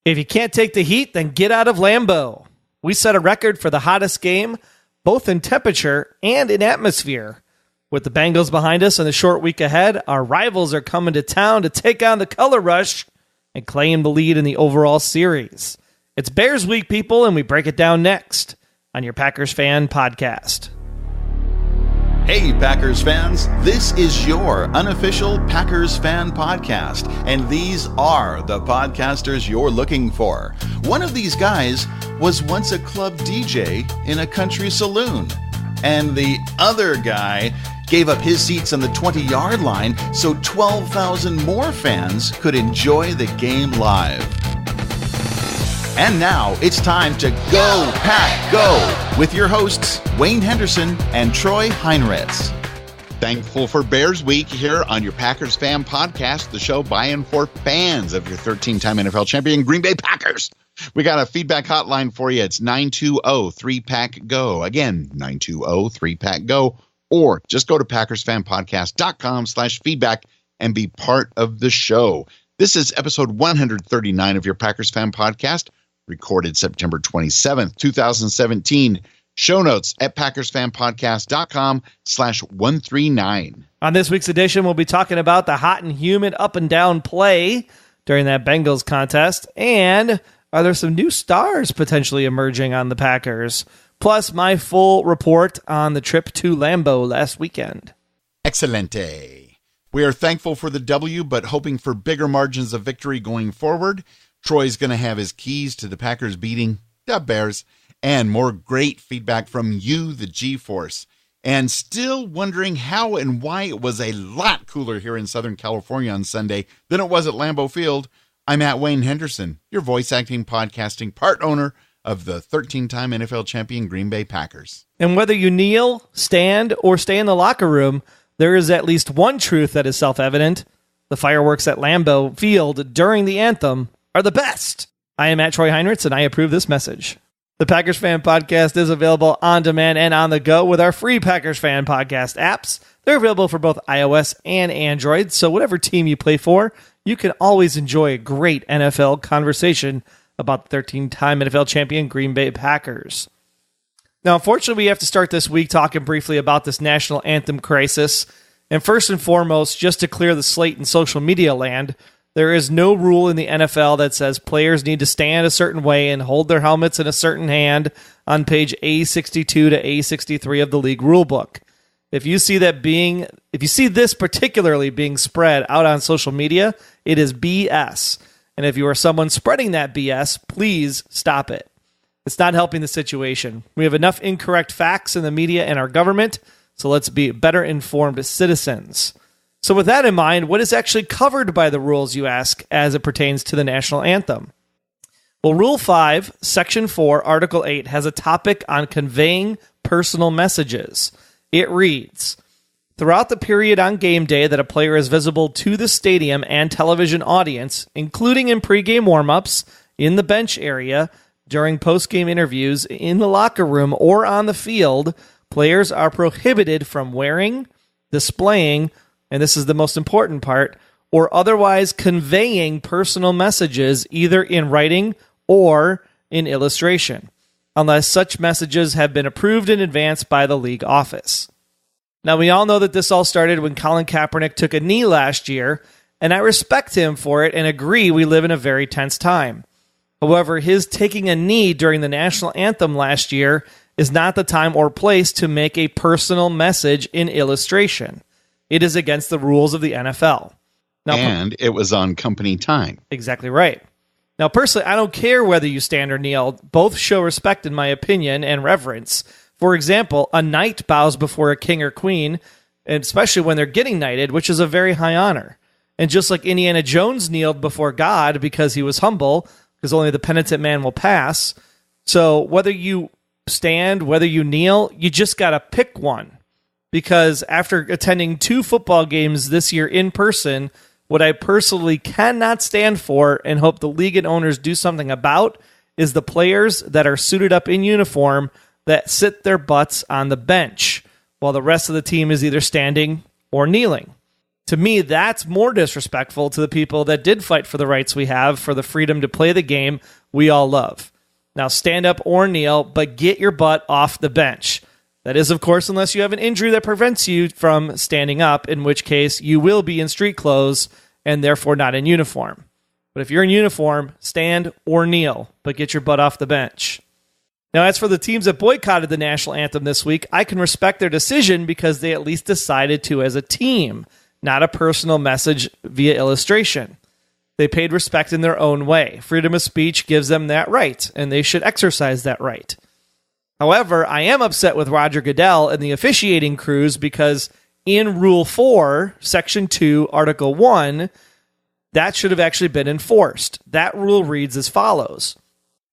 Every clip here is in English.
If you can't take the heat, then get out of Lambeau. We set a record for the hottest game, both in temperature and in atmosphere. With the Bengals behind us and the short week ahead, our rivals are coming to town to take on the Color Rush and claim the lead in the overall series. It's Bears Week, people, and we break it down next on your Packers Fan Podcast. Hey, Packers fans, this is your unofficial Packers Fan Podcast, and these are the podcasters you're looking for. One of these guys was once a club DJ in a country saloon, and the other guy gave up his seats on the 20-yard line so 12,000 more fans could enjoy the game live. And now it's time to Go Pack Go with your hosts, Wayne Henderson and Troy Heinritz. Thankful for Bears Week here on your Packers Fan Podcast, the show by and for fans of your 13-time NFL champion Green Bay Packers. We got a feedback hotline for you. It's 920-3PACK-GO. Again, 920-3PACK-GO. Or just go to PackersFanPodcast.com/feedback and be part of the show. This is episode 139 of your Packers Fan Podcast, recorded September 27th, 2017. Show notes at PackersFanPodcast.com/139. On this week's edition, we'll be talking about the hot and humid up and down play during that Bengals contest. And are there some new stars potentially emerging on the Packers? Plus, my full report on the trip to Lambeau last weekend. Excelente. We are thankful for the W, but hoping for bigger margins of victory going forward. Troy's going to have his keys to the Packers beating the Bears and more great feedback from you, the G-Force. And still wondering how and why it was a lot cooler here in Southern California on Sunday than it was at Lambeau Field. I'm at Wayne Henderson, your voice acting, podcasting part owner of the 13-time NFL champion Green Bay Packers. And whether you kneel, stand, or stay in the locker room, there is at least one truth that is self-evident. The fireworks at Lambeau Field during the anthem are the best. I am at Troy Heinritz, and I approve this message. The Packers Fan Podcast is available on demand and on the go with our free Packers Fan Podcast apps. They're available for both iOS and Android, so whatever team you play for, you can always enjoy a great NFL conversation about the 13-time NFL champion Green Bay Packers. Now, unfortunately, we have to start this week talking briefly about this national anthem crisis. And first and foremost, just to clear the slate in social media land, there is no rule in the NFL that says players need to stand a certain way and hold their helmets in a certain hand on page A62 to A63 of the league rulebook. If you see this particularly being spread out on social media, it is BS. And if you are someone spreading that BS, please stop it. It's not helping the situation. We have enough incorrect facts in the media and our government, so let's be better informed citizens. So with that in mind, what is actually covered by the rules, you ask, as it pertains to the national anthem? Well, Rule 5, Section 4, Article 8 has a topic on conveying personal messages. It reads, throughout the period on game day that a player is visible to the stadium and television audience, including in pregame warmups, in the bench area, during postgame interviews, in the locker room, or on the field, players are prohibited from wearing, displaying, and this is the most important part, or otherwise conveying personal messages either in writing or in illustration, unless such messages have been approved in advance by the league office. Now, we all know that this all started when Colin Kaepernick took a knee last year, and I respect him for it and agree we live in a very tense time. However, his taking a knee during the national anthem last year is not the time or place to make a personal message in illustration. It is against the rules of the NFL. Now, and it was on company time. Exactly right. Now, personally, I don't care whether you stand or kneel. Both show respect, in my opinion, and reverence. For example, a knight bows before a king or queen, and especially when they're getting knighted, which is a very high honor. And just like Indiana Jones kneeled before God because he was humble, because only the penitent man will pass. So whether you stand, whether you kneel, you just got to pick one. Because after attending 2 football games this year in person, what I personally cannot stand for and hope the league and owners do something about is the players that are suited up in uniform that sit their butts on the bench while the rest of the team is either standing or kneeling. To me, that's more disrespectful to the people that did fight for the rights we have, for the freedom to play the game we all love. Now, stand up or kneel, but get your butt off the bench. That is, of course, unless you have an injury that prevents you from standing up, in which case you will be in street clothes and therefore not in uniform. But if you're in uniform, stand or kneel, but get your butt off the bench. Now, as for the teams that boycotted the national anthem this week, I can respect their decision because they at least decided to as a team, not a personal message via illustration. They paid respect in their own way. Freedom of speech gives them that right, and they should exercise that right. However, I am upset with Roger Goodell and the officiating crews because in Rule 4, Section 2, Article 1, that should have actually been enforced. That rule reads as follows.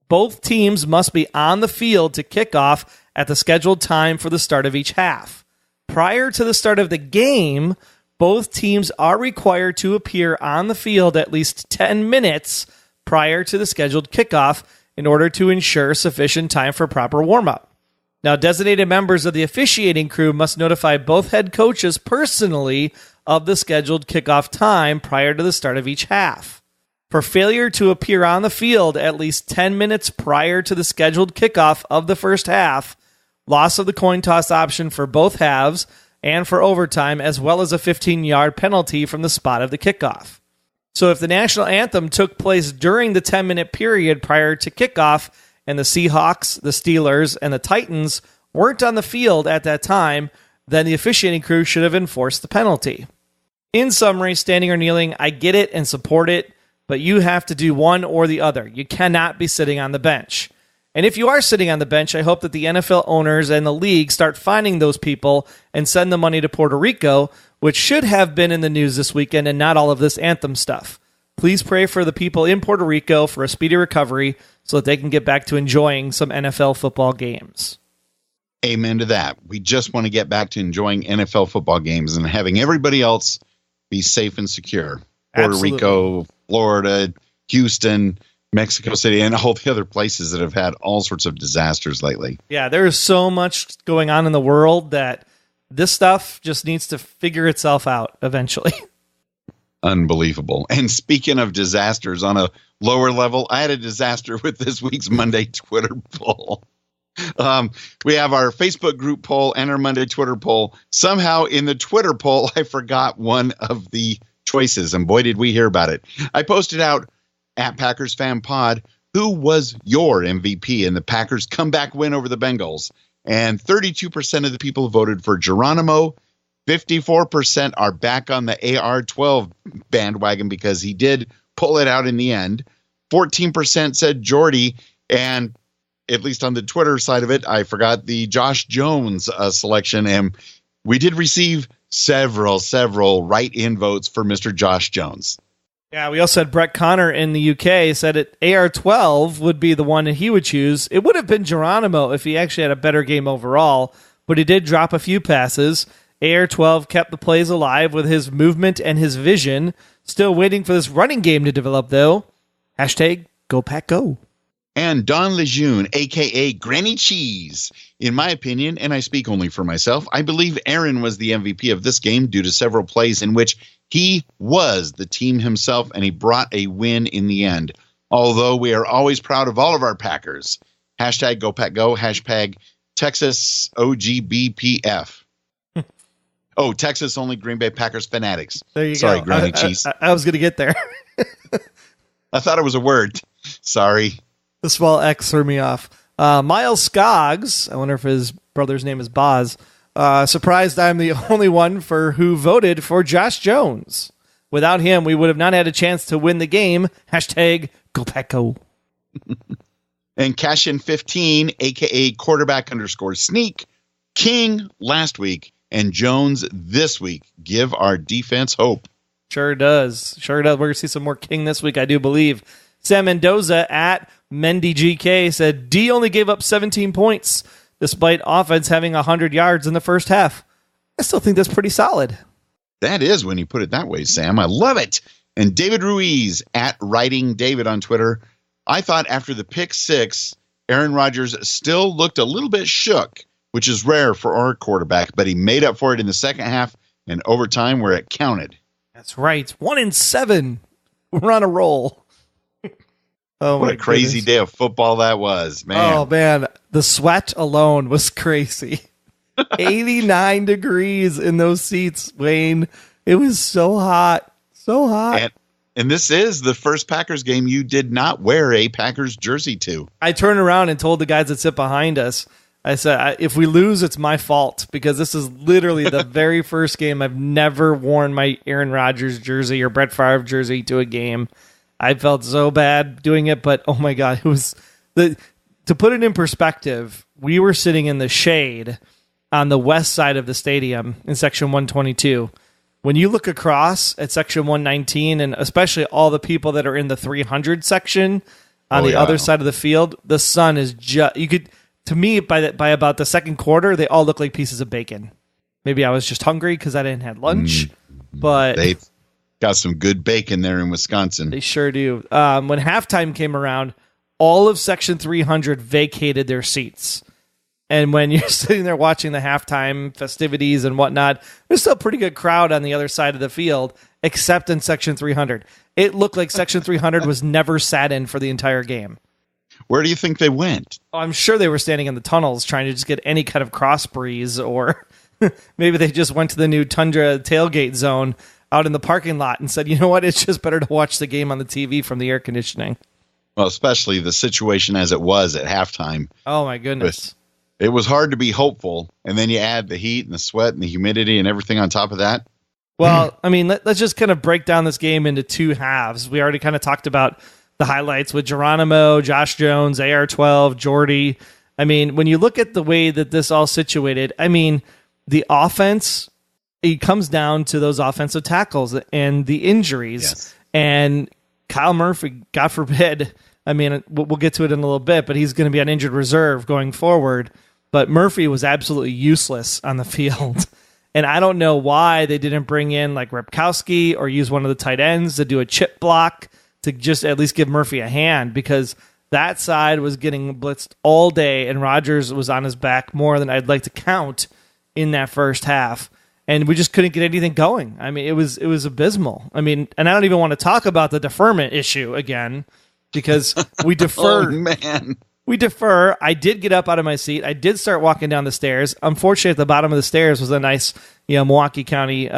Both teams must be on the field to kick off at the scheduled time for the start of each half. Prior to the start of the game, both teams are required to appear on the field at least 10 minutes prior to the scheduled kickoff in order to ensure sufficient time for proper warm-up. Now, designated members of the officiating crew must notify both head coaches personally of the scheduled kickoff time prior to the start of each half. For failure to appear on the field at least 10 minutes prior to the scheduled kickoff of the first half, loss of the coin toss option for both halves, and for overtime, as well as a 15-yard penalty from the spot of the kickoff. So if the national anthem took place during the 10-minute period prior to kickoff, and the Seahawks, the Steelers, and the Titans weren't on the field at that time, then the officiating crew should have enforced the penalty. In summary, standing or kneeling, I get it and support it, but you have to do one or the other. You cannot be sitting on the bench. And if you are sitting on the bench, I hope that the NFL owners and the league start finding those people and send the money to Puerto Rico, which should have been in the news this weekend and not all of this anthem stuff. Please pray for the people in Puerto Rico for a speedy recovery so that they can get back to enjoying some NFL football games. Amen to that. We just want to get back to enjoying NFL football games and having everybody else be safe and secure. Puerto Absolutely. Rico, Florida, Houston, Mexico City, and all the other places that have had all sorts of disasters lately. Yeah, there is so much going on in the world that this stuff just needs to figure itself out eventually. Unbelievable. And speaking of disasters on a lower level, I had a disaster with this week's Monday Twitter poll. We have our Facebook group poll and our Monday Twitter poll. Somehow in the Twitter poll, I forgot one of the choices, and boy, did we hear about it. I posted out at Packers Fan Pod, who was your MVP in the Packers comeback win over the Bengals? And 32% of the people voted for Geronimo. 54% are back on the AR-12 bandwagon because he did pull it out in the end. 14% said Jordy, and at least on the Twitter side of it, I forgot the Josh Jones selection, and we did receive several write-in votes for Mr. Josh Jones. Yeah, we also had Brett Connor in the UK said it AR-12 would be the one that he would choose. It would have been Geronimo if he actually had a better game overall, but he did drop a few passes. AR-12 kept the plays alive with his movement and his vision. Still waiting for this running game to develop, though. Hashtag Go Pack Go. And Don Lejeune, a.k.a. Granny Cheese. In my opinion, and I speak only for myself, I believe Aaron was the MVP of this game due to several plays in which he was the team himself and he brought a win in the end. Although we are always proud of all of our Packers. Hashtag Go Pack Go. Hashtag Texas OGBPF. Oh, Texas only Green Bay Packers fanatics. There you Sorry, go. Granny Cheese. I was going to get there. I thought it was a word. Sorry. The small X threw me off. Miles Skoggs, I wonder if his brother's name is Boz, surprised I'm the only one who voted for Josh Jones. Without him, we would have not had a chance to win the game. Hashtag Go Pack Go. And Cashin15, a.k.a. quarterback_sneak, King last week, and Jones this week. Give our defense hope. Sure does. Sure does. We're going to see some more King this week, I do believe. Sam Mendoza at MendyGK said, D only gave up 17 points, despite offense having 100 yards in the first half. I still think that's pretty solid. That is when you put it that way, Sam. I love it. And David Ruiz at Writing David on Twitter. I thought after the pick six, Aaron Rodgers still looked a little bit shook, which is rare for our quarterback, but he made up for it in the second half and overtime where it counted. That's right. 1-7. We're on a roll. Oh, what a crazy day of football that was, man. Oh, man. The sweat alone was crazy. 89 degrees in those seats, Wayne. It was so hot. So hot. And this is the first Packers game you did not wear a Packers jersey to. I turned around and told the guys that sit behind us, I said, if we lose, it's my fault, because this is literally the very first game I've never worn my Aaron Rodgers jersey or Brett Favre jersey to a game. I felt so bad doing it, but oh my God, it was to put it in perspective, we were sitting in the shade on the west side of the stadium in section 122. When you look across at section 119, and especially all the people that are in the 300 section on the other side of the field, the sun is just, you could, to me, by about the second quarter, they all look like pieces of bacon. Maybe I was just hungry because I didn't have lunch, but they've got some good bacon there in Wisconsin. They sure do. When halftime came around, all of section 300 vacated their seats. And when you're sitting there watching the halftime festivities and whatnot, there's still a pretty good crowd on the other side of the field, except in section 300. It looked like section 300 was never sat in for the entire game. Where do you think they went? I'm sure they were standing in the tunnels trying to just get any kind of cross breeze, or maybe they just went to the new Tundra tailgate zone out in the parking lot and said, you know what, it's just better to watch the game on the TV from the air conditioning. Well, especially the situation as it was at halftime. Oh, my goodness. It was hard to be hopeful, and then you add the heat and the sweat and the humidity and everything on top of that. Well, I mean, let's just kind of break down this game into two halves. We already kind of talked about the highlights with Geronimo, Josh Jones, AR-12, Jordy. I mean, when you look at the way that this all situated, I mean, the offense, it comes down to those offensive tackles and the injuries. Yes. And Kyle Murphy, God forbid, I mean, we'll get to it in a little bit, but he's going to be on injured reserve going forward. But Murphy was absolutely useless on the field. And I don't know why they didn't bring in like Repkowski or use one of the tight ends to do a chip block to just at least give Murphy a hand, because that side was getting blitzed all day and Rodgers was on his back more than I'd like to count in that first half. And we just couldn't get anything going. I mean, it was abysmal. I mean, and I don't even want to talk about the deferment issue again, because we deferred. Oh, man. We defer. I did get up out of my seat. I did start walking down the stairs. Unfortunately, at the bottom of the stairs was a nice, Milwaukee County,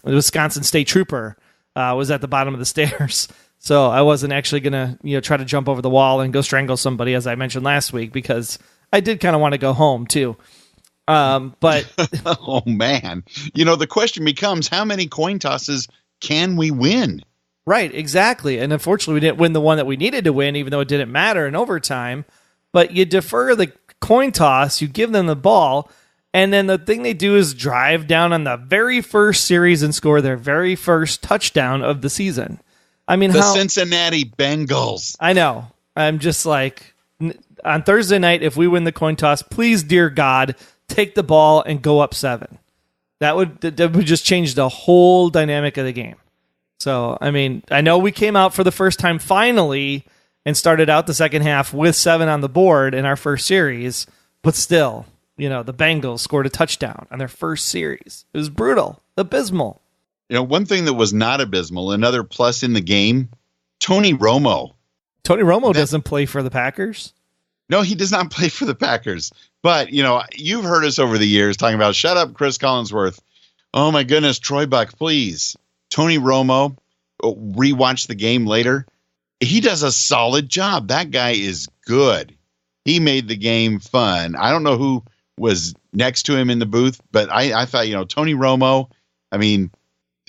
Wisconsin State Trooper was at the bottom of the stairs. So I wasn't actually going to, try to jump over the wall and go strangle somebody, as I mentioned last week, because I did kind of want to go home too. But oh man, the question becomes, how many coin tosses can we win? Right, exactly. And unfortunately, we didn't win the one that we needed to win, even though it didn't matter in overtime. But you defer the coin toss, you give them the ball, and then the thing they do is drive down on the very first series and score their very first touchdown of the season. I mean, the Cincinnati Bengals. I know. I'm just like, on Thursday night, if we win the coin toss, please, dear God, take the ball and go up 7. That would just change the whole dynamic of the game. So, I mean, I know we came out for the first time finally and started out the second half with 7 on the board in our first series, but still, the Bengals scored a touchdown on their first series. It was brutal, abysmal. One thing that was not abysmal, another plus in the game, Tony Romo. Tony Romo doesn't play for the Packers? No, he does not play for the Packers. But, you've heard us over the years talking about, shut up, Chris Collinsworth. Oh, my goodness, Troy Buck, please. Tony Romo, rewatch the game later. He does a solid job. That guy is good. He made the game fun. I don't know who was next to him in the booth, but I thought, Tony Romo, I mean,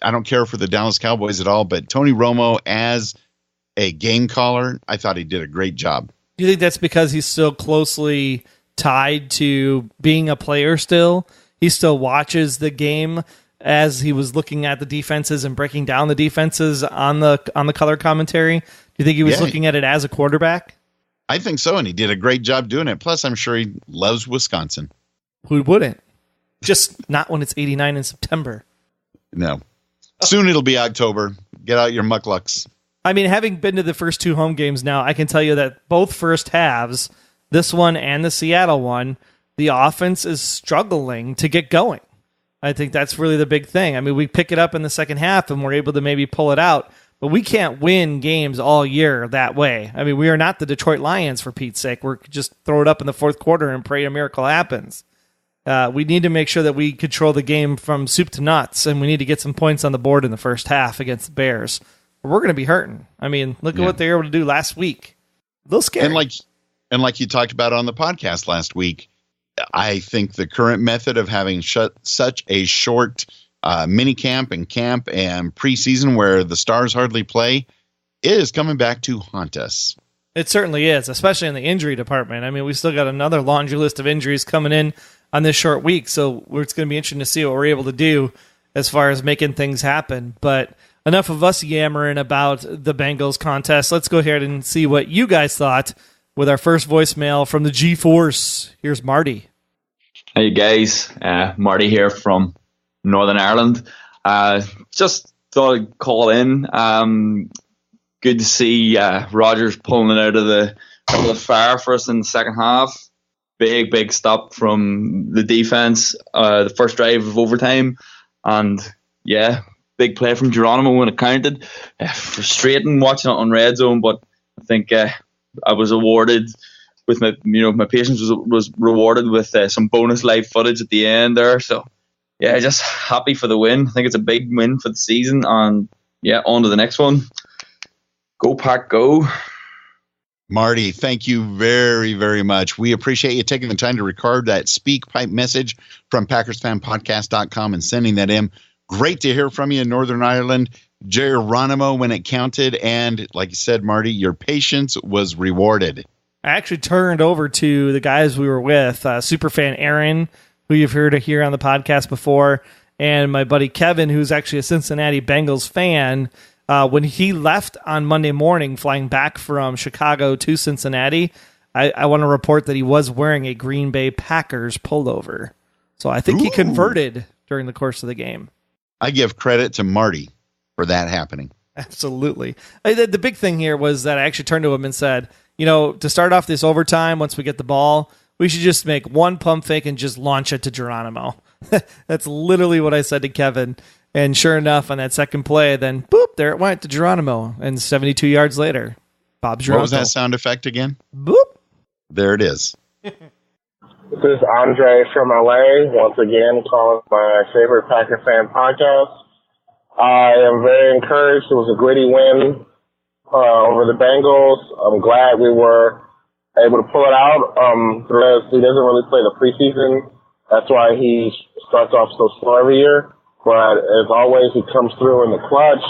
I don't care for the Dallas Cowboys at all, but Tony Romo as a game caller, I thought he did a great job. Do you think that's because he's so closely tied to being a player still? He still watches the game as he was looking at the defenses and breaking down the defenses on the color commentary? Do you think he was looking at it as a quarterback? I think so, and he did a great job doing it. Plus, I'm sure he loves Wisconsin. Who wouldn't? Just not when it's 89 in September. No. Soon it'll be October. Get out your mucklucks. I mean, having been to the first 2 home games now, I can tell you that both first halves, this one and the Seattle one, the offense is struggling to get going. I think that's really the big thing. I mean, we pick it up in the second half and we're able to maybe pull it out, but we can't win games all year that way. I mean, we are not the Detroit Lions, for Pete's sake. We're just throw it up in the fourth quarter and pray a miracle happens. We need to make sure that we control the game from soup to nuts, and we need to get some points on the board in the first half against the Bears. We're going to be hurting. I mean, look at what they were able to do last week. A little scary. And like you talked about on the podcast last week, I think the current method of having such a short mini camp and preseason where the stars hardly play is coming back to haunt us. It certainly is, especially in the injury department. I mean, we still got another laundry list of injuries coming in on this short week, so it's going to be interesting to see what we're able to do as far as making things happen. But enough of us yammering about the Bengals contest. Let's go ahead and see what you guys thought with our first voicemail from the G-Force. Here's Marty. Hey guys, Marty here from Northern Ireland. Just thought I'd call in. Good to see Rodgers pulling it out of the fire for us in the second half. Big stop from the defense. The first drive of overtime, and big play from Geronimo when it counted. Frustrating watching it on Red Zone, but I think I was awarded with my patience was rewarded with some bonus live footage at the end there. So just happy for the win. I think it's a big win for the season, and on to the next one. Go Pack, go. Marty, thank you very, very much. We appreciate you taking the time to record that speak pipe message from PackersFanPodcast.com and sending that in. Great to hear from you in Northern Ireland. Geronimo when it counted, and like you said, Marty, your patience was rewarded. I actually turned over to the guys we were with, superfan Aaron, who you've heard here on the podcast before, and my buddy Kevin, who's actually a Cincinnati Bengals fan. When he left on Monday morning, flying back from Chicago to Cincinnati, I want to report that he was wearing a Green Bay Packers pullover. So I think he converted during the course of the game. I give credit to Marty for that happening. Absolutely. The big thing here was that I actually turned to him and said, to start off this overtime, once we get the ball, we should just make one pump fake and just launch it to Geronimo. That's literally what I said to Kevin. And sure enough, on that second play, then boop, there it went to Geronimo. And 72 yards later, Bob Geronimo. What was that sound effect again? Boop. There it is. This is Andre from LA, once again calling my favorite Packer fan podcast. I am very encouraged. It was a gritty win over the Bengals. I'm glad we were able to pull it out. He doesn't really play the preseason. That's why he starts off so slow every year. But as always, he comes through in the clutch.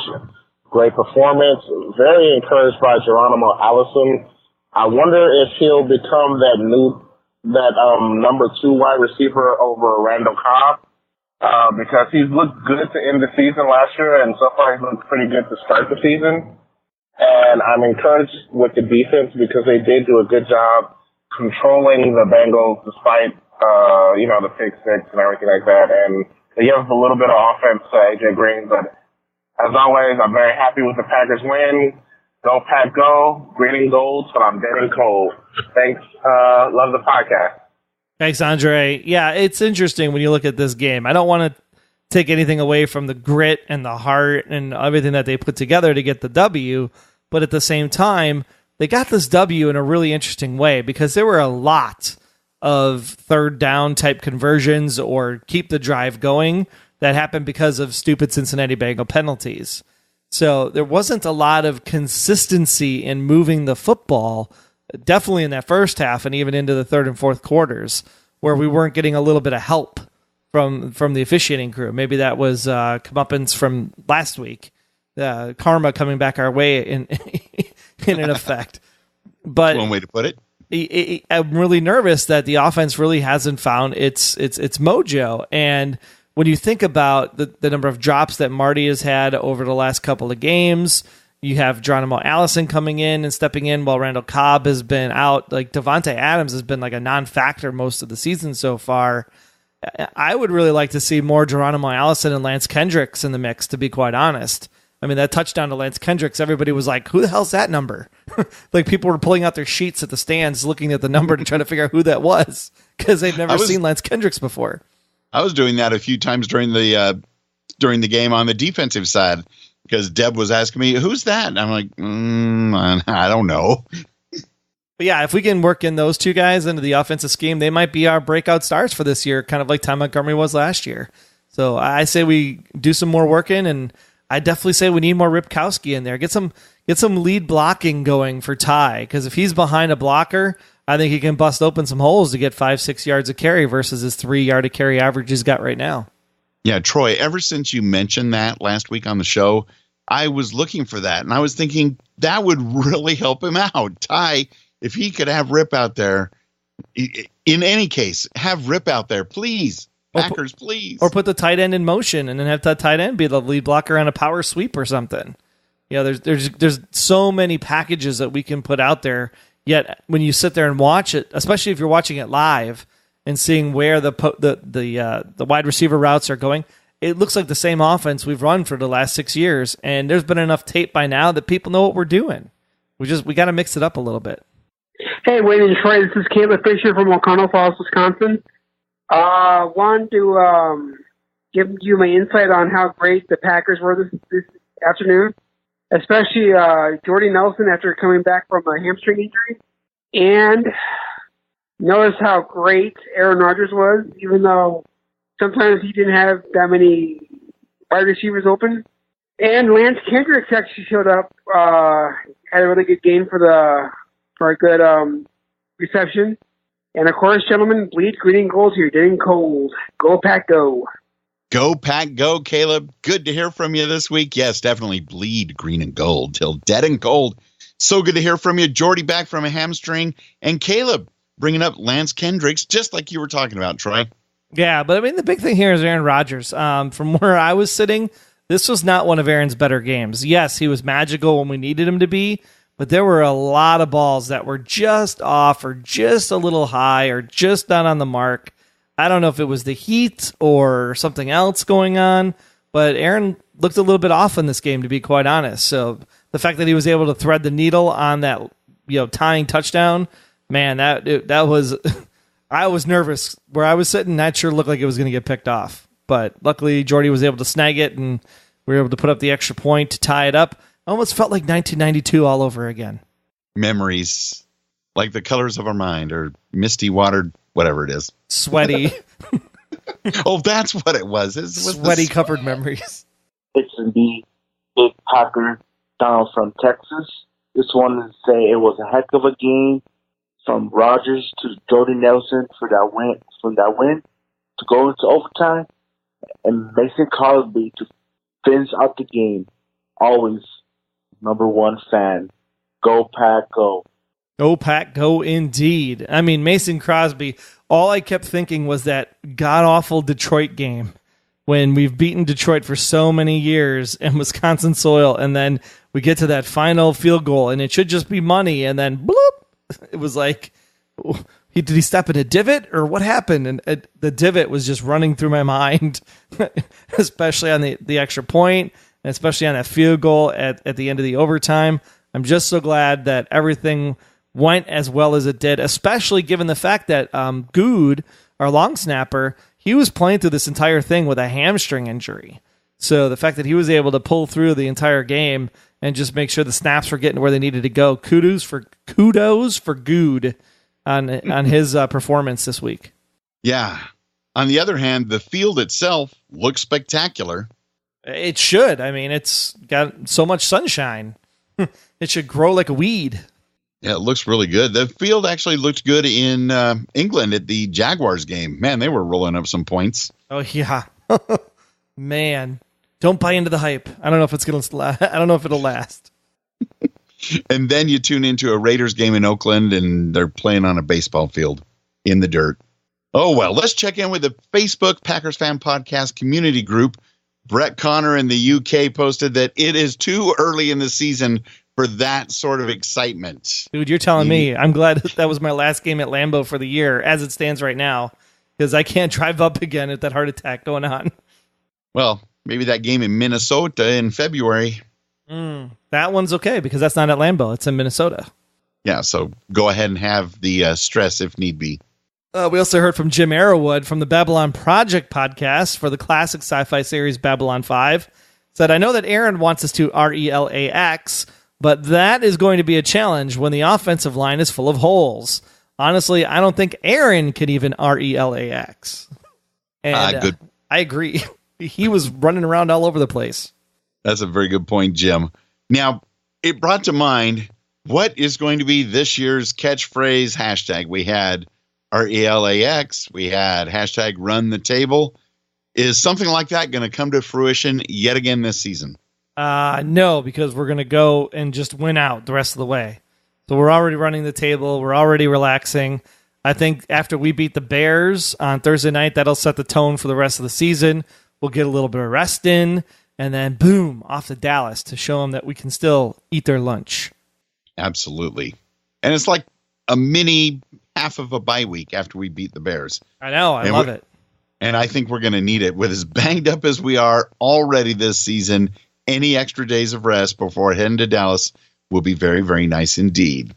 Great performance. Very encouraged by Geronimo Allison. I wonder if he'll become that number 2 wide receiver over Randall Cobb. Because he's looked good to end the season last year, and so far he's looked pretty good to start the season. And I'm encouraged with the defense because they did do a good job controlling the Bengals despite, the pick six and everything like that. And they give us a little bit of offense to AJ Green, but as always, I'm very happy with the Packers win. Go Pack, go. Green and gold, but I'm dead and cold. Thanks. Love the podcast. Thanks, Andre. Yeah, it's interesting when you look at this game. I don't want to take anything away from the grit and the heart and everything that they put together to get the W, but at the same time, they got this W in a really interesting way because there were a lot of third down type conversions or keep the drive going that happened because of stupid Cincinnati Bengal penalties. So there wasn't a lot of consistency in moving the football, definitely in that first half and even into the third and fourth quarters, where we weren't getting a little bit of help from the officiating crew. Maybe that was comeuppance from last week, karma coming back our way in an effect. But one way to put it. I'm really nervous that the offense really hasn't found its mojo. And when you think about the number of drops that Marty has had over the last couple of games, you have Geronimo Allison coming in and stepping in while Randall Cobb has been out. Like Devontae Adams has been like a non-factor most of the season so far. I would really like to see more Geronimo Allison and Lance Kendricks in the mix, to be quite honest. I mean, that touchdown to Lance Kendricks, everybody was like, who the hell's that number? Like, people were pulling out their sheets at the stands looking at the number to try to figure out who that was because they've never seen Lance Kendricks before. I was doing that a few times during the game on the defensive side because Deb was asking me, "Who's that?" And I'm like, I don't know. But yeah, if we can work in those two guys into the offensive scheme, they might be our breakout stars for this year, kind of like Ty Montgomery was last year. So I say we do some more work in, and I definitely say we need more Ripkowski in there. Get some lead blocking going for Ty, because if he's behind a blocker, I think he can bust open some holes to get 5-6 yards of carry versus his 3 yard of carry average he's got right now. Yeah, Troy, ever since you mentioned that last week on the show, I was looking for that, and I was thinking that would really help him out. Ty, if he could have Rip out there, in any case, have Rip out there, please. Packers, please. Or put the tight end in motion and then have that tight end be the lead blocker on a power sweep or something. You know, there's so many packages that we can put out there, yet when you sit there and watch it, especially if you're watching it live and seeing where the wide receiver routes are going, it looks like the same offense we've run for the last 6 years, and there's been enough tape by now that people know what we're doing. We got to mix it up a little bit. Hey, Wade and Troy, this is Caleb Fisher from O'Connell Falls, Wisconsin. Wanted to give you my insight on how great the Packers were this afternoon, especially Jordy Nelson after coming back from a hamstring injury. And notice how great Aaron Rodgers was, even though sometimes he didn't have that many wide receivers open. And Lance Kendricks actually showed up, had a really good game for a good reception. And of course, gentlemen, bleed green and gold here, dead and cold. Go Pack, go. Go Pack, go, Caleb. Good to hear from you this week. Yes, definitely bleed green and gold till dead and cold. So good to hear from you. Jordy back from a hamstring. And Caleb bringing up Lance Kendricks, just like you were talking about, Troy. Yeah, but I mean, the big thing here is Aaron Rodgers. From where I was sitting, this was not one of Aaron's better games. Yes, he was magical when we needed him to be, but there were a lot of balls that were just off or just a little high or just not on the mark. I don't know if it was the heat or something else going on, but Aaron looked a little bit off in this game, to be quite honest. So the fact that he was able to thread the needle on that, tying touchdown, man, that was I was nervous. Where I was sitting, that sure looked like it was going to get picked off. But luckily, Jordy was able to snag it, and we were able to put up the extra point to tie it up. Almost felt like 1992 all over again. Memories, like the colors of our mind, or misty watered, whatever it is. Sweaty. Oh, that's what it was. Sweaty covered memories. It's the Big Packer Donald from Texas. Just wanted to say it was a heck of a game from Rodgers to Jordy Nelson for that win to go into overtime, and Mason Crosby to finish out the game. Always number one fan. Go Pack, go. Go Pack, go indeed. I mean, Mason Crosby, all I kept thinking was that god-awful Detroit game when we've beaten Detroit for so many years in Wisconsin soil, and then we get to that final field goal, and it should just be money, and then bloop, it was like, did he step in a divot, or what happened? And the divot was just running through my mind, especially on the extra point, and especially on that field goal at the end of the overtime. I'm just so glad that everything went as well as it did, especially given the fact that Good, our long snapper, he was playing through this entire thing with a hamstring injury. So the fact that he was able to pull through the entire game and just make sure the snaps were getting where they needed to go, kudos for Good on his performance this week. Yeah. On the other hand, the field itself looks spectacular. It should. I mean, it's got so much sunshine. It should grow like a weed. Yeah, it looks really good. The field actually looked good in England at the Jaguars game. Man, they were rolling up some points. Oh yeah, man! Don't buy into the hype. I don't know if it's gonna. I don't know if it'll last. And then you tune into a Raiders game in Oakland, and they're playing on a baseball field in the dirt. Oh well, let's check in with the Facebook Packers Fan Podcast community group. Brett Connor in the UK posted that it is too early in the season for that sort of excitement. Dude, you're telling me. I'm glad that was my last game at Lambeau for the year, as it stands right now, because I can't drive up again with that heart attack going on. Well, maybe that game in Minnesota in February. That one's okay, because that's not at Lambeau. It's in Minnesota. Yeah, so go ahead and have the stress if need be. We also heard from Jim Arrowwood from the Babylon Project podcast for the classic sci-fi series Babylon 5. Said, I know that Aaron wants us to RELAX, but that is going to be a challenge when the offensive line is full of holes. Honestly, I don't think Aaron can even RELAX. And good. I agree. He was running around all over the place. That's a very good point, Jim. Now, it brought to mind, what is going to be this year's catchphrase hashtag? We had RELAX. We had hashtag run the table. Is something like that going to come to fruition yet again this season? No, because we're going to go and just win out the rest of the way. So we're already running the table. We're already relaxing. I think after we beat the Bears on Thursday night, that'll set the tone for the rest of the season. We'll get a little bit of rest in, and then boom, off to Dallas to show them that we can still eat their lunch. Absolutely. And it's like a mini half of a bye week after we beat the Bears. I know. I love it. And I think we're going to need it. With as banged up as we are already this season, any extra days of rest before heading to Dallas will be very, very nice indeed.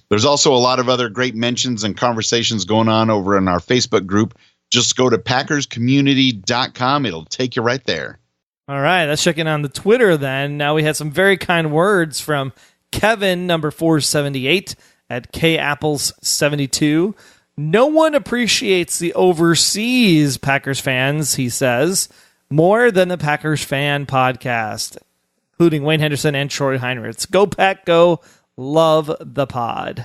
There's also a lot of other great mentions and conversations going on over in our Facebook group. Just go to PackersCommunity.com. It'll take you right there. All right, let's check in on the Twitter then. Now we had some very kind words from Kevin, number 478, at KApples72. No one appreciates the overseas Packers fans, he says, more than the Packers Fan Podcast, including Wayne Henderson and Troy Heinrichs. Go Pack, go. Love the pod.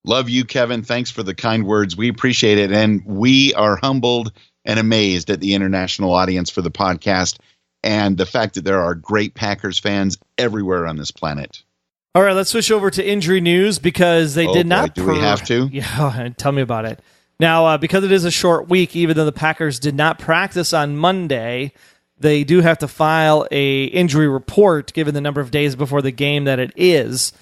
Love you, Kevin. Thanks for the kind words. We appreciate it. And we are humbled and amazed at the international audience for the podcast and the fact that there are great Packers fans everywhere on this planet. All right, let's switch over to injury news because they did not. Do we have to? Yeah, tell me about it. Now, because it is a short week, even though the Packers did not practice on Monday, they do have to file a injury report given the number of days before the game that it is.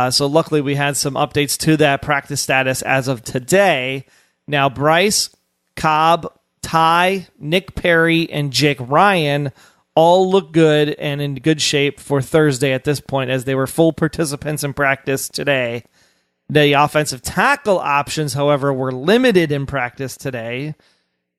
So luckily we had some updates to that practice status as of today. Now, Bryce, Cobb, Ty, Nick Perry, and Jake Ryan all look good and in good shape for Thursday at this point, as they were full participants in practice today. The offensive tackle options, however, were limited in practice today.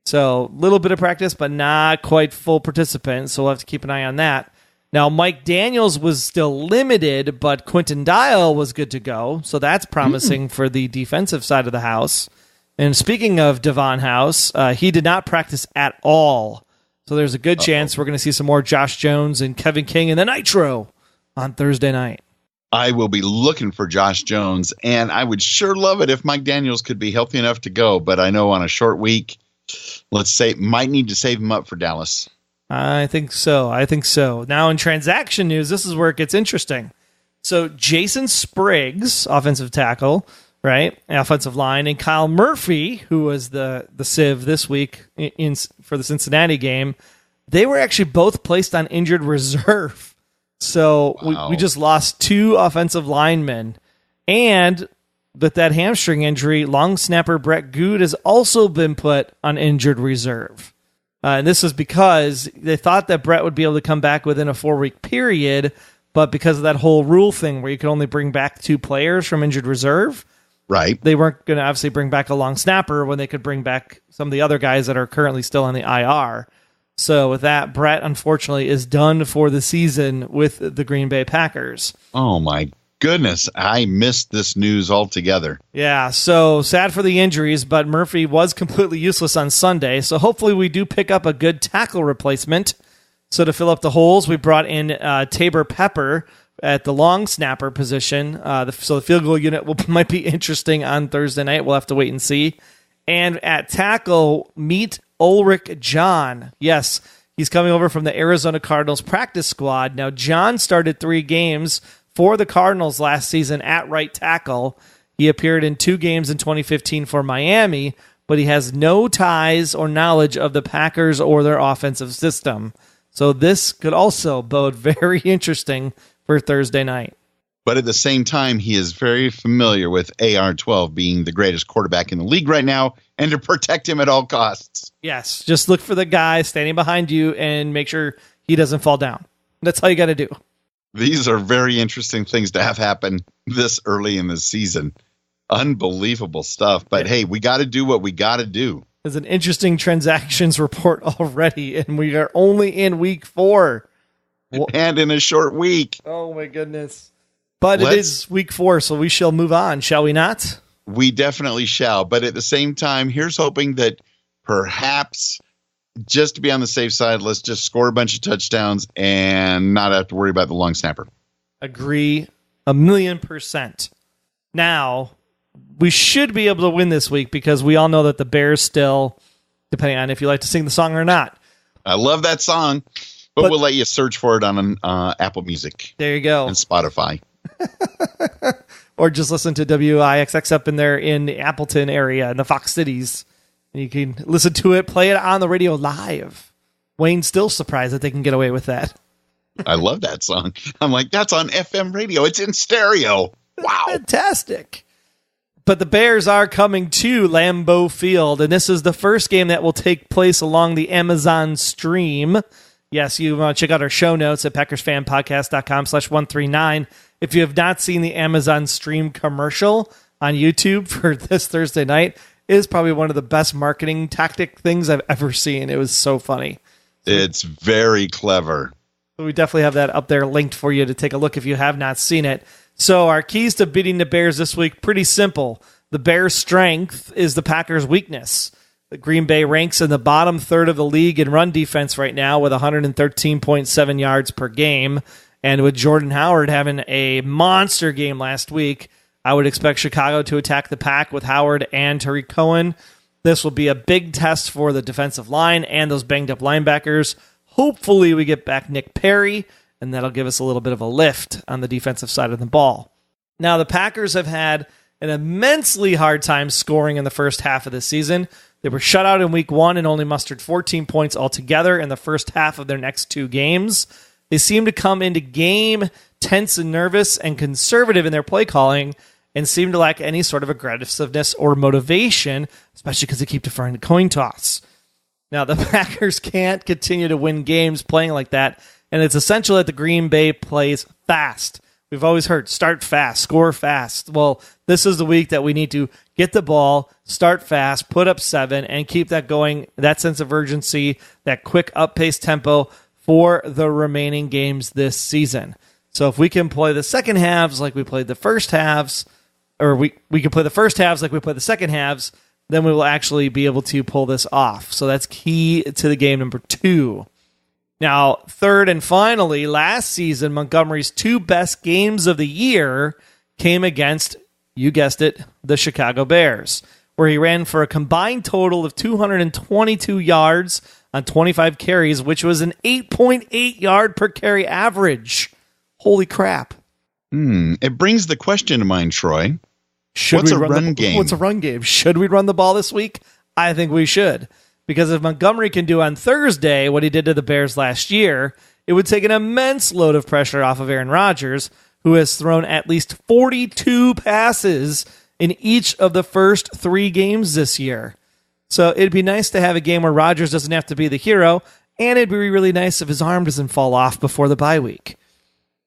So a little bit of practice, but not quite full participants. So we'll have to keep an eye on that. Now, Mike Daniels was still limited, but Quentin Dial was good to go. So that's promising for the defensive side of the house. And speaking of Devon House, he did not practice at all. So there's a good chance we're going to see some more Josh Jones and Kevin King in the Nitro on Thursday night. I will be looking for Josh Jones, and I would sure love it if Mike Daniels could be healthy enough to go. But I know on a short week, let's say, might need to save him up for Dallas. I think so. Now, in transaction news, this is where it gets interesting. So, Jason Spriggs, offensive tackle, right, offensive line, and Kyle Murphy, who was the Civ this week for the Cincinnati game, they were actually both placed on injured reserve. So, wow. we just lost two offensive linemen. And with that hamstring injury, long snapper Brett Good has also been put on injured reserve. And this is because they thought that Brett would be able to come back within a 4-week period, but because of that whole rule thing where you could only bring back 2 players from injured reserve, right? They weren't going to obviously bring back a long snapper when they could bring back some of the other guys that are currently still on the IR. So with that, Brett, unfortunately, is done for the season with the Green Bay Packers. Oh, my goodness. I missed this news altogether. Yeah, so sad for the injuries, but Murphy was completely useless on Sunday, so hopefully we do pick up a good tackle replacement. So to fill up the holes, we brought in Tabor Pepper at the long snapper position. So the field goal unit might be interesting on Thursday night. We'll have to wait and see. And at tackle, meet Ulrich John. Yes, he's coming over from the Arizona Cardinals practice squad. Now, John started 3 games for the Cardinals last season at right tackle. He appeared in 2 games in 2015 for Miami, but he has no ties or knowledge of the Packers or their offensive system. So this could also bode very interesting for Thursday night. But at the same time, he is very familiar with AR-12 being the greatest quarterback in the league right now, and to protect him at all costs. Yes, just look for the guy standing behind you and make sure he doesn't fall down. That's all you got to do. These are very interesting things to have happen this early in the season. Unbelievable stuff. But hey, we got to do what we got to do. There's an interesting transactions report already, and we are only in week 4. And in a short week. Oh, my goodness. But it is week 4, so we shall move on, shall we not? We definitely shall. But at the same time, here's hoping that perhaps, just to be on the safe side, let's just score a bunch of touchdowns and not have to worry about the long snapper. Agree 1,000,000%. Now, we should be able to win this week because we all know that the Bears still, depending on if you like to sing the song or not. I love that song, but we'll let you search for it on Apple Music. There you go. And Spotify. Or just listen to WIXX up in there in the Appleton area in the Fox Cities. And you can listen to it, play it on the radio live. Wayne's still surprised that they can get away with that. I love that song. I'm like, that's on FM radio. It's in stereo. Wow. Fantastic. But the Bears are coming to Lambeau Field, and this is the first game that will take place along the Amazon stream. Yes, you want to check out our show notes at PackersFanPodcast.com/139. If you have not seen the Amazon stream commercial on YouTube for this Thursday night, it is probably one of the best marketing tactic things I've ever seen. It was so funny. It's very clever. So we definitely have that up there linked for you to take a look if you have not seen it. So our keys to beating the Bears this week, pretty simple. The Bears' strength is the Packers' weakness. The Green Bay ranks in the bottom third of the league in run defense right now with 113.7 yards per game. And with Jordan Howard having a monster game last week, I would expect Chicago to attack the pack with Howard and Tariq Cohen. This will be a big test for the defensive line and those banged-up linebackers. Hopefully we get back Nick Perry, and that'll give us a little bit of a lift on the defensive side of the ball. Now, the Packers have had an immensely hard time scoring in the first half of the season. They were shut out in week 1 and only mustered 14 points altogether in the first half of their next 2 games. They seem to come into game tense and nervous and conservative in their play calling and seem to lack any sort of aggressiveness or motivation, especially because they keep deferring to coin toss. Now, the Packers can't continue to win games playing like that, and it's essential that the Green Bay plays fast. We've always heard, start fast, score fast. Well, this is the week that we need to get the ball, start fast, put up 7, and keep that going, that sense of urgency, that quick up-paced tempo for the remaining games this season. So if we can play the second halves like we played the first halves, or we can play the first halves like we played the second halves, then we will actually be able to pull this off. So that's key to the game number 2. Now, third and finally, last season, Montgomery's 2 best games of the year came against, you guessed it, the Chicago Bears, where he ran for a combined total of 222 yards on 25 carries, which was an 8.8 yard per carry average. Holy crap. It brings the question to mind, Troy. What's a run game? What's a run game? Should we run the ball this week? I think we should. Because if Montgomery can do on Thursday what he did to the Bears last year, it would take an immense load of pressure off of Aaron Rodgers, who has thrown at least 42 passes in each of the first 3 games this year. So it'd be nice to have a game where Rodgers doesn't have to be the hero, and it'd be really nice if his arm doesn't fall off before the bye week.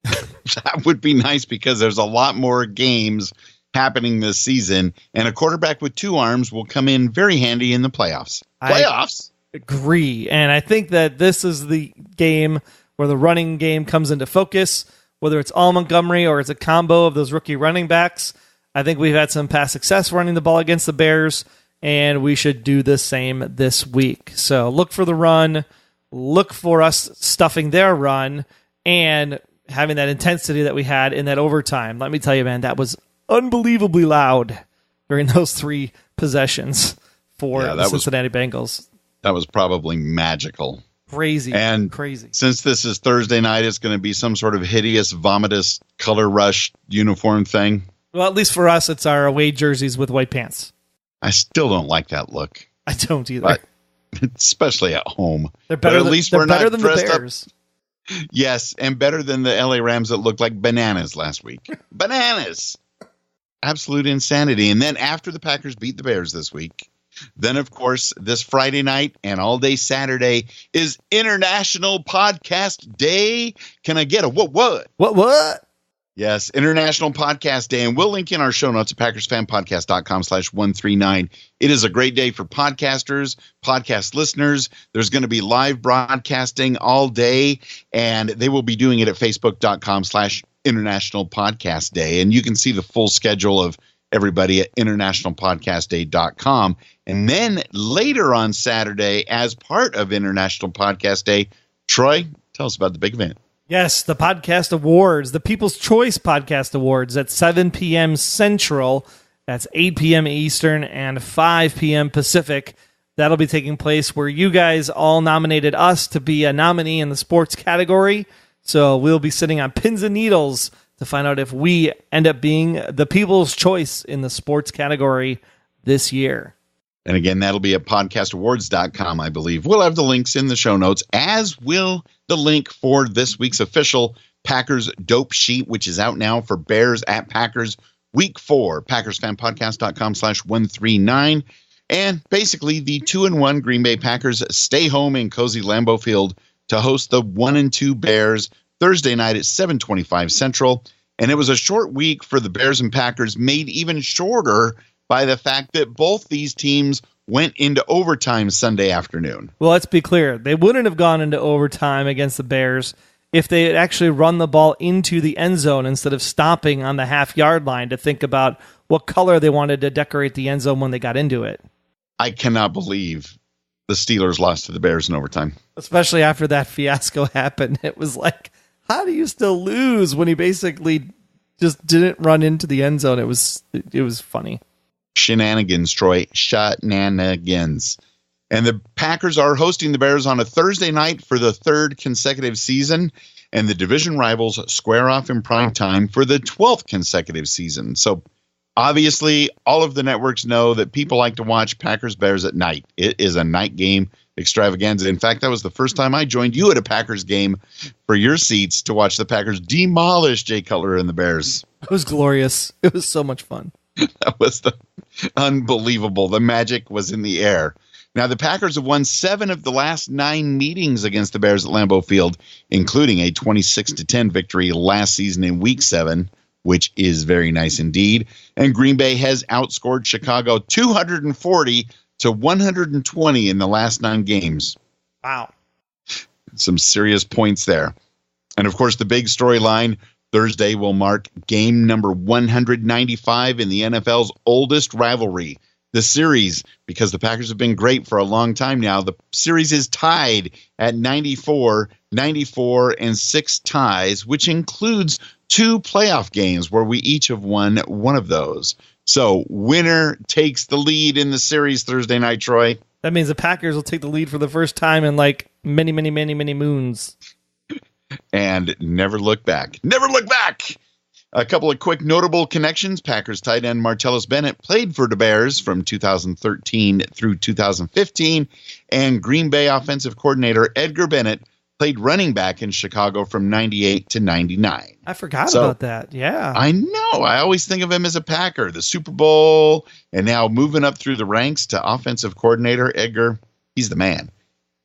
That would be nice because there's a lot more games happening this season, and a quarterback with 2 arms will come in very handy in the playoffs. I agree, and I think that this is the game where the running game comes into focus, whether it's all Montgomery or it's a combo of those rookie running backs. I think we've had some past success running the ball against the Bears, and we should do the same this week. So look for the run, look for us stuffing their run, and having that intensity that we had in that overtime. Let me tell you, man, that was unbelievably loud during those 3 possessions for the Cincinnati Bengals. That was probably magical. Crazy. And crazy. Since this is Thursday night, it's going to be some sort of hideous, vomitous, color rush uniform thing. Well, at least for us, it's our away jerseys with white pants. I still don't like that look. I don't either. But, especially at home. They're better, at least we're better not than the dressed Bears. Up. Yes, and better than the LA Rams that looked like bananas last week. Bananas! Absolute insanity. And then after the Packers beat the Bears this week, then, of course, this Friday night and all day Saturday is International Podcast Day. Can I get a what? What? Yes, International Podcast Day, and we'll link in our show notes at PackersFanPodcast.com/139. It is a great day for podcasters, podcast listeners. There's going to be live broadcasting all day, and they will be doing it at Facebook.com/International Podcast Day. And you can see the full schedule of everybody at InternationalPodcastDay.com. And then later on Saturday, as part of International Podcast Day, Troy, tell us about the big event. Yes, the Podcast Awards, the People's Choice Podcast Awards at 7 p.m. Central. That's 8 p.m. Eastern and 5 p.m. Pacific. That'll be taking place where you guys all nominated us to be a nominee in the sports category. So we'll be sitting on pins and needles to find out if we end up being the People's Choice in the sports category this year. And again, that'll be at podcastawards.com, I believe. We'll have the links in the show notes, as will the link for this week's official Packers Dope Sheet, which is out now for Bears at Packers Week 4, PackersFanPodcast.com/139. And basically, the 2-1 Green Bay Packers stay home in cozy Lambeau Field to host the 1-2 Bears Thursday night at 7:25 Central. And it was a short week for the Bears and Packers, made even shorter by the fact that both these teams went into overtime Sunday afternoon. Well, let's be clear. They wouldn't have gone into overtime against the Bears if they had actually run the ball into the end zone instead of stopping on the half-yard line to think about what color they wanted to decorate the end zone when they got into it. I cannot believe the Steelers lost to the Bears in overtime. Especially after that fiasco happened. It was like, how do you still lose when he basically just didn't run into the end zone? It was funny. Shenanigans, Troy. Shenanigans. And the Packers are hosting the Bears on a Thursday night for the third consecutive season, and the division rivals square off in prime time for the 12th consecutive season. So obviously, all of the networks know that people like to watch Packers-Bears at night. It is a night game extravaganza. In fact, that was the first time I joined you at a Packers game for your seats to watch the Packers demolish Jay Cutler and the Bears. It was glorious. It was so much fun. That was unbelievable. The magic was in the air. Now, the Packers have won 7 of the last 9 meetings against the Bears at Lambeau Field, including a 26-10 victory last season in Week 7, which is very nice indeed. And Green Bay has outscored Chicago 240-120 in the last 9 games. Wow. Some serious points there. And, of course, the big storyline, Thursday will mark game number 195 in the NFL's oldest rivalry. The series, because the Packers have been great for a long time now, the series is tied at 94, and 6 ties, which includes 2 playoff games where we each have won one of those. So winner takes the lead in the series Thursday night, Troy. That means the Packers will take the lead for the first time in like many, many, many, many moons. And never look back. Never look back! A couple of quick notable connections. Packers tight end Martellus Bennett played for the Bears from 2013 through 2015, and Green Bay offensive coordinator Edgar Bennett played running back in Chicago from 98 to 99. I forgot about that. Yeah. I know. I always think of him as a Packer, the Super Bowl, and now moving up through the ranks to offensive coordinator. Edgar, he's the man.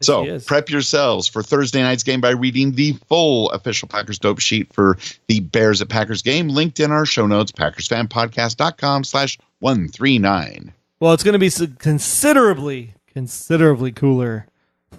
So prep yourselves for Thursday night's game by reading the full official Packers Dope Sheet for the Bears at Packers game, linked in our show notes, PackersFanPodcast.com/139. Well, it's going to be considerably cooler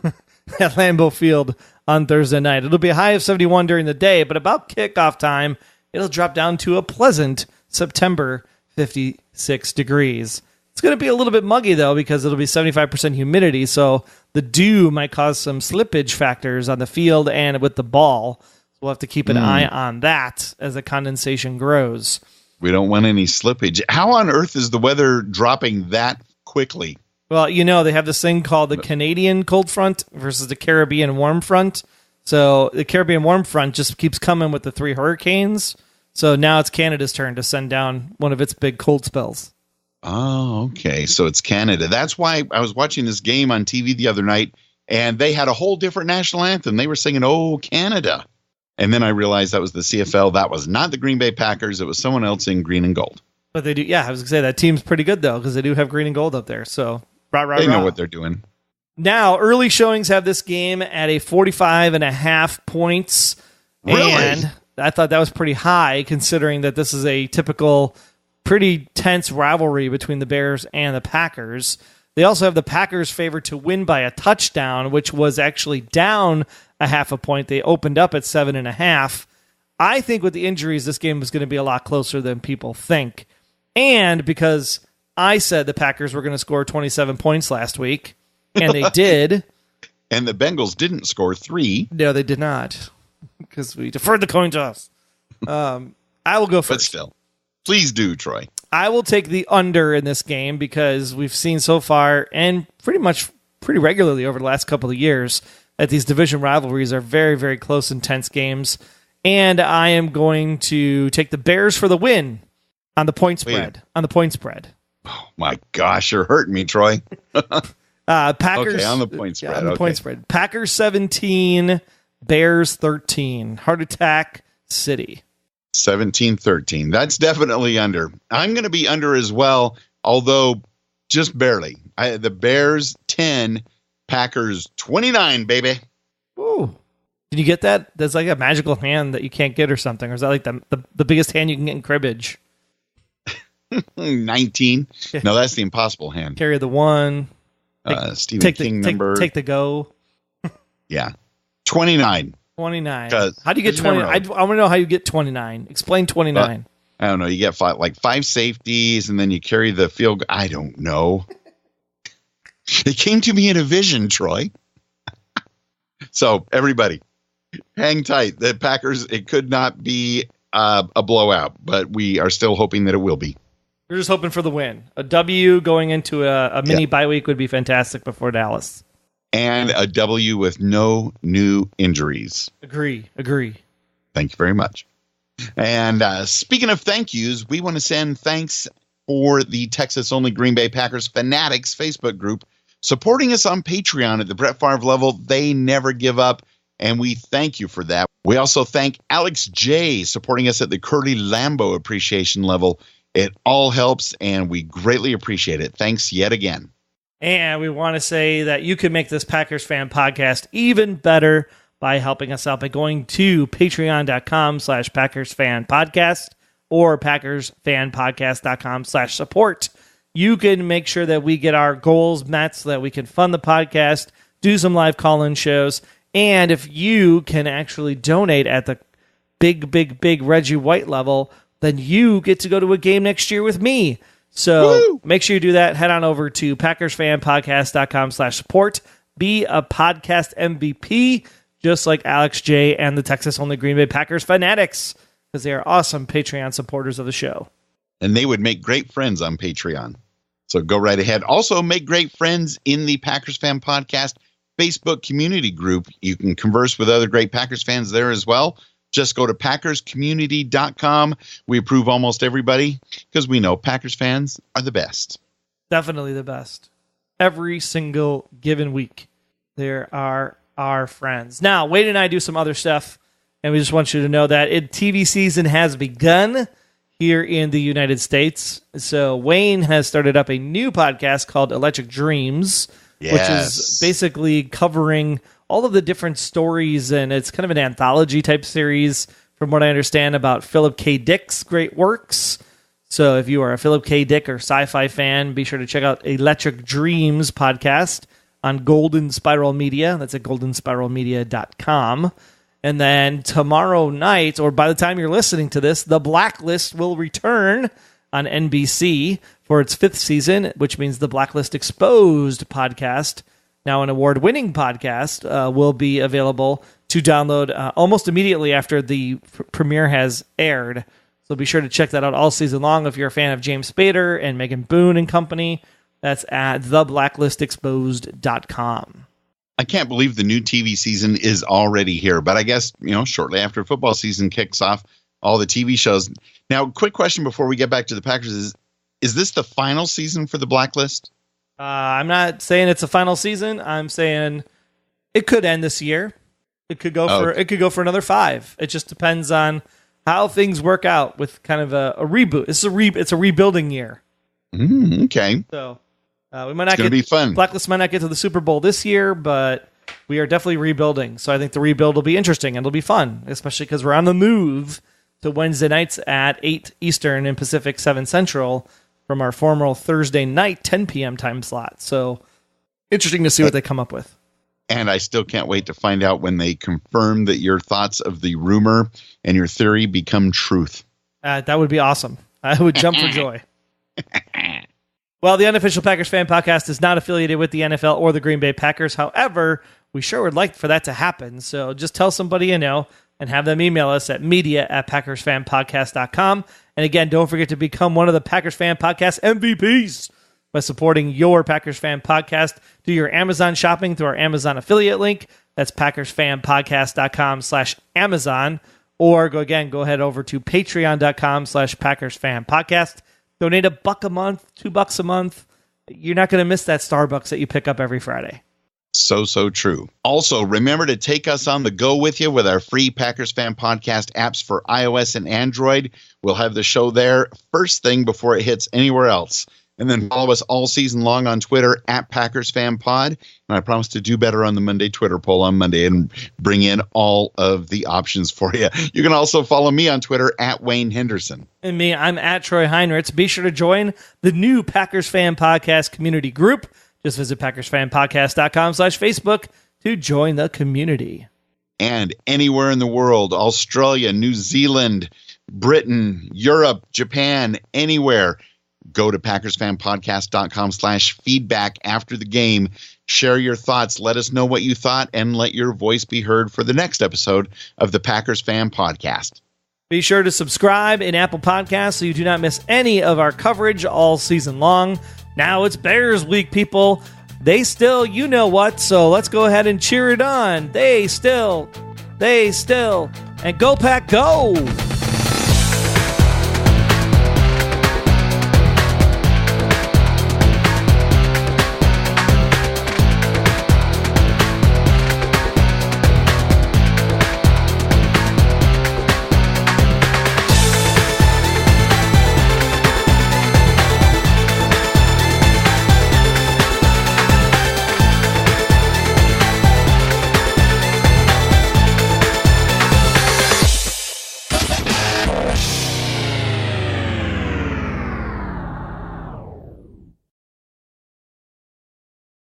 at Lambeau Field on Thursday night. It'll be a high of 71 during the day, but about kickoff time, it'll drop down to a pleasant September 56 degrees. It's going to be a little bit muggy, though, because it'll be 75% humidity, so the dew might cause some slippage factors on the field and with the ball. So we'll have to keep an eye on that as the condensation grows. We don't want any slippage. How on earth is the weather dropping that quickly? Well, you know, they have this thing called the Canadian cold front versus the Caribbean warm front. So the Caribbean warm front just keeps coming with the 3 hurricanes. So now it's Canada's turn to send down one of its big cold spells. Oh, okay. So it's Canada. That's why I was watching this game on TV the other night, and they had a whole different national anthem. They were singing, "Oh, Canada." And then I realized that was the CFL. That was not the Green Bay Packers. It was someone else in green and gold. But they do, yeah, I was going to say that team's pretty good, though, because they do have green and gold up there. So, they know what they're doing. Now, early showings have this game at a 45.5 points. Really? And I thought that was pretty high, considering that this is a typical, pretty tense rivalry between the Bears and the Packers. They also have the Packers favored to win by a touchdown, which was actually down a half a point. They opened up at 7.5. I think with the injuries, this game was going to be a lot closer than people think. And because I said the Packers were going to score 27 points last week, and they did. And the Bengals didn't score 3. No, they did not, because we deferred the coin toss. I will go first. But still, please do, Troy. I will take the under in this game because we've seen so far, and pretty regularly over the last couple of years, that these division rivalries are very, very close, intense games. And I am going to take the Bears for the win on the point spread. Oh my gosh, you're hurting me, Troy. Packers okay, on the point spread. Yeah, on the point spread. Packers 17, Bears 13. Heart Attack City. 17-13. That's definitely under. I'm going to be under as well, although just barely. The Bears 10, Packers 29, baby. Ooh. Did you get that? That's like a magical hand that you can't get or something. Or is that like the biggest hand you can get in cribbage? 19. No, that's the impossible hand. Carry the 1. Stephen King number. Take the go. Yeah. 29. 29. How do you get 29? I want to know how you get 29. Explain 29. I don't know. You get five safeties, and then you carry the field. I don't know. It came to me in a vision, Troy. So, everybody, hang tight. The Packers, it could not be a blowout, but we are still hoping that it will be. We're just hoping for the win. A W going into a mini bye week would be fantastic before Dallas. And a W with no new injuries. Agree. Thank you very much. And speaking of thank yous, we want to send thanks for the Texas-only Green Bay Packers Fanatics Facebook group supporting us on Patreon at the Brett Favre level. They never give up, and we thank you for that. We also thank Alex J. supporting us at the Curly Lambeau appreciation level. It all helps, and we greatly appreciate it. Thanks yet again. And we want to say that you can make this Packers Fan Podcast even better by helping us out by going to patreon.com/Packers Fan Podcast or PackersFanPodcast.com/support. You can make sure that we get our goals met so that we can fund the podcast, do some live call-in shows, and if you can actually donate at the big Reggie White level, then you get to go to a game next year with me. So make sure you do that. Head on over to PackersFanPodcast.com/support. Be a podcast MVP, just like Alex J. and the Texas-only Green Bay Packers Fanatics, because they are awesome Patreon supporters of the show. And they would make great friends on Patreon. So go right ahead. Also, make great friends in the Packers Fan Podcast Facebook community group. You can converse with other great Packers fans there as well. Just go to PackersCommunity.com. We approve almost everybody because we know Packers fans are the best. Definitely the best. Every single given week, there are our friends. Now, Wade and I do some other stuff, and we just want you to know that TV season has begun here in the United States. So Wayne has started up a new podcast called Electric Dreams, which is basically covering all of the different stories, and it's kind of an anthology type series, from what I understand, about Philip K. Dick's great works. So if you are a Philip K. Dick or sci-fi fan, be sure to check out Electric Dreams podcast on Golden Spiral Media. That's at goldenspiralmedia.com. And then tomorrow night, or by the time you're listening to this, The Blacklist will return on NBC for its 5th season, which means the Blacklist Exposed podcast, now an award-winning podcast, will be available to download almost immediately after the premiere has aired. So be sure to check that out all season long if you're a fan of James Spader and Megan Boone and company. That's at theblacklistexposed.com. I can't believe the new TV season is already here, but I guess, shortly after football season kicks off, all the TV shows. Now, quick question before we get back to the Packers is this the final season for the Blacklist? I'm not saying it's a final season. I'm saying it could end this year. It could go for another 5. It just depends on how things work out with kind of a reboot. It's a rebuilding year. Okay. So we might not be fun. Blacklist might not get to the Super Bowl this year, but we are definitely rebuilding. So I think the rebuild will be interesting and it'll be fun, especially because we're on the move to Wednesday nights at 8 Eastern and Pacific, 7 Central from our former Thursday night 10 p.m. time slot. So interesting to see what they come up with. And I still can't wait to find out when they confirm that your thoughts of the rumor and your theory become truth. That would be awesome. I would jump for joy. Well, the Unofficial Packers Fan Podcast is not affiliated with the NFL or the Green Bay Packers. However, we sure would like for that to happen. So just tell somebody you know and have them email us at media@packersfanpodcast.com. And again, don't forget to become one of the Packers Fan Podcast MVPs by supporting your Packers Fan Podcast. Do your Amazon shopping through our Amazon affiliate link. That's packersfanpodcast.com/Amazon. Or go ahead over to patreon.com/packersfanpodcast. Donate $1 a month, $2 a month. You're not going to miss that Starbucks that you pick up every Friday. So true. Also, remember to take us on the go with you with our free Packers Fan Podcast apps for iOS and Android. We'll have the show there first thing before it hits anywhere else. And then follow us all season long on Twitter at Packers Fan Pod. And I promise to do better on the Monday Twitter poll on Monday and bring in all of the options for you. You can also follow me on Twitter at Wayne Henderson. And me, I'm at Troy Heinritz. Be sure to join the new Packers Fan Podcast community group. Just visit packersfanpodcast.com/Facebook to join the community. And anywhere in the world, Australia, New Zealand, Britain, Europe, Japan, anywhere, go to packersfanpodcast.com/feedback after the game. Share your thoughts. Let us know what you thought and let your voice be heard for the next episode of the Packers Fan Podcast. Be sure to subscribe in Apple Podcasts so you do not miss any of our coverage all season long. Now it's Bears week, people. They still, you know what, so let's go ahead and cheer it on. They still, and go Pack, go!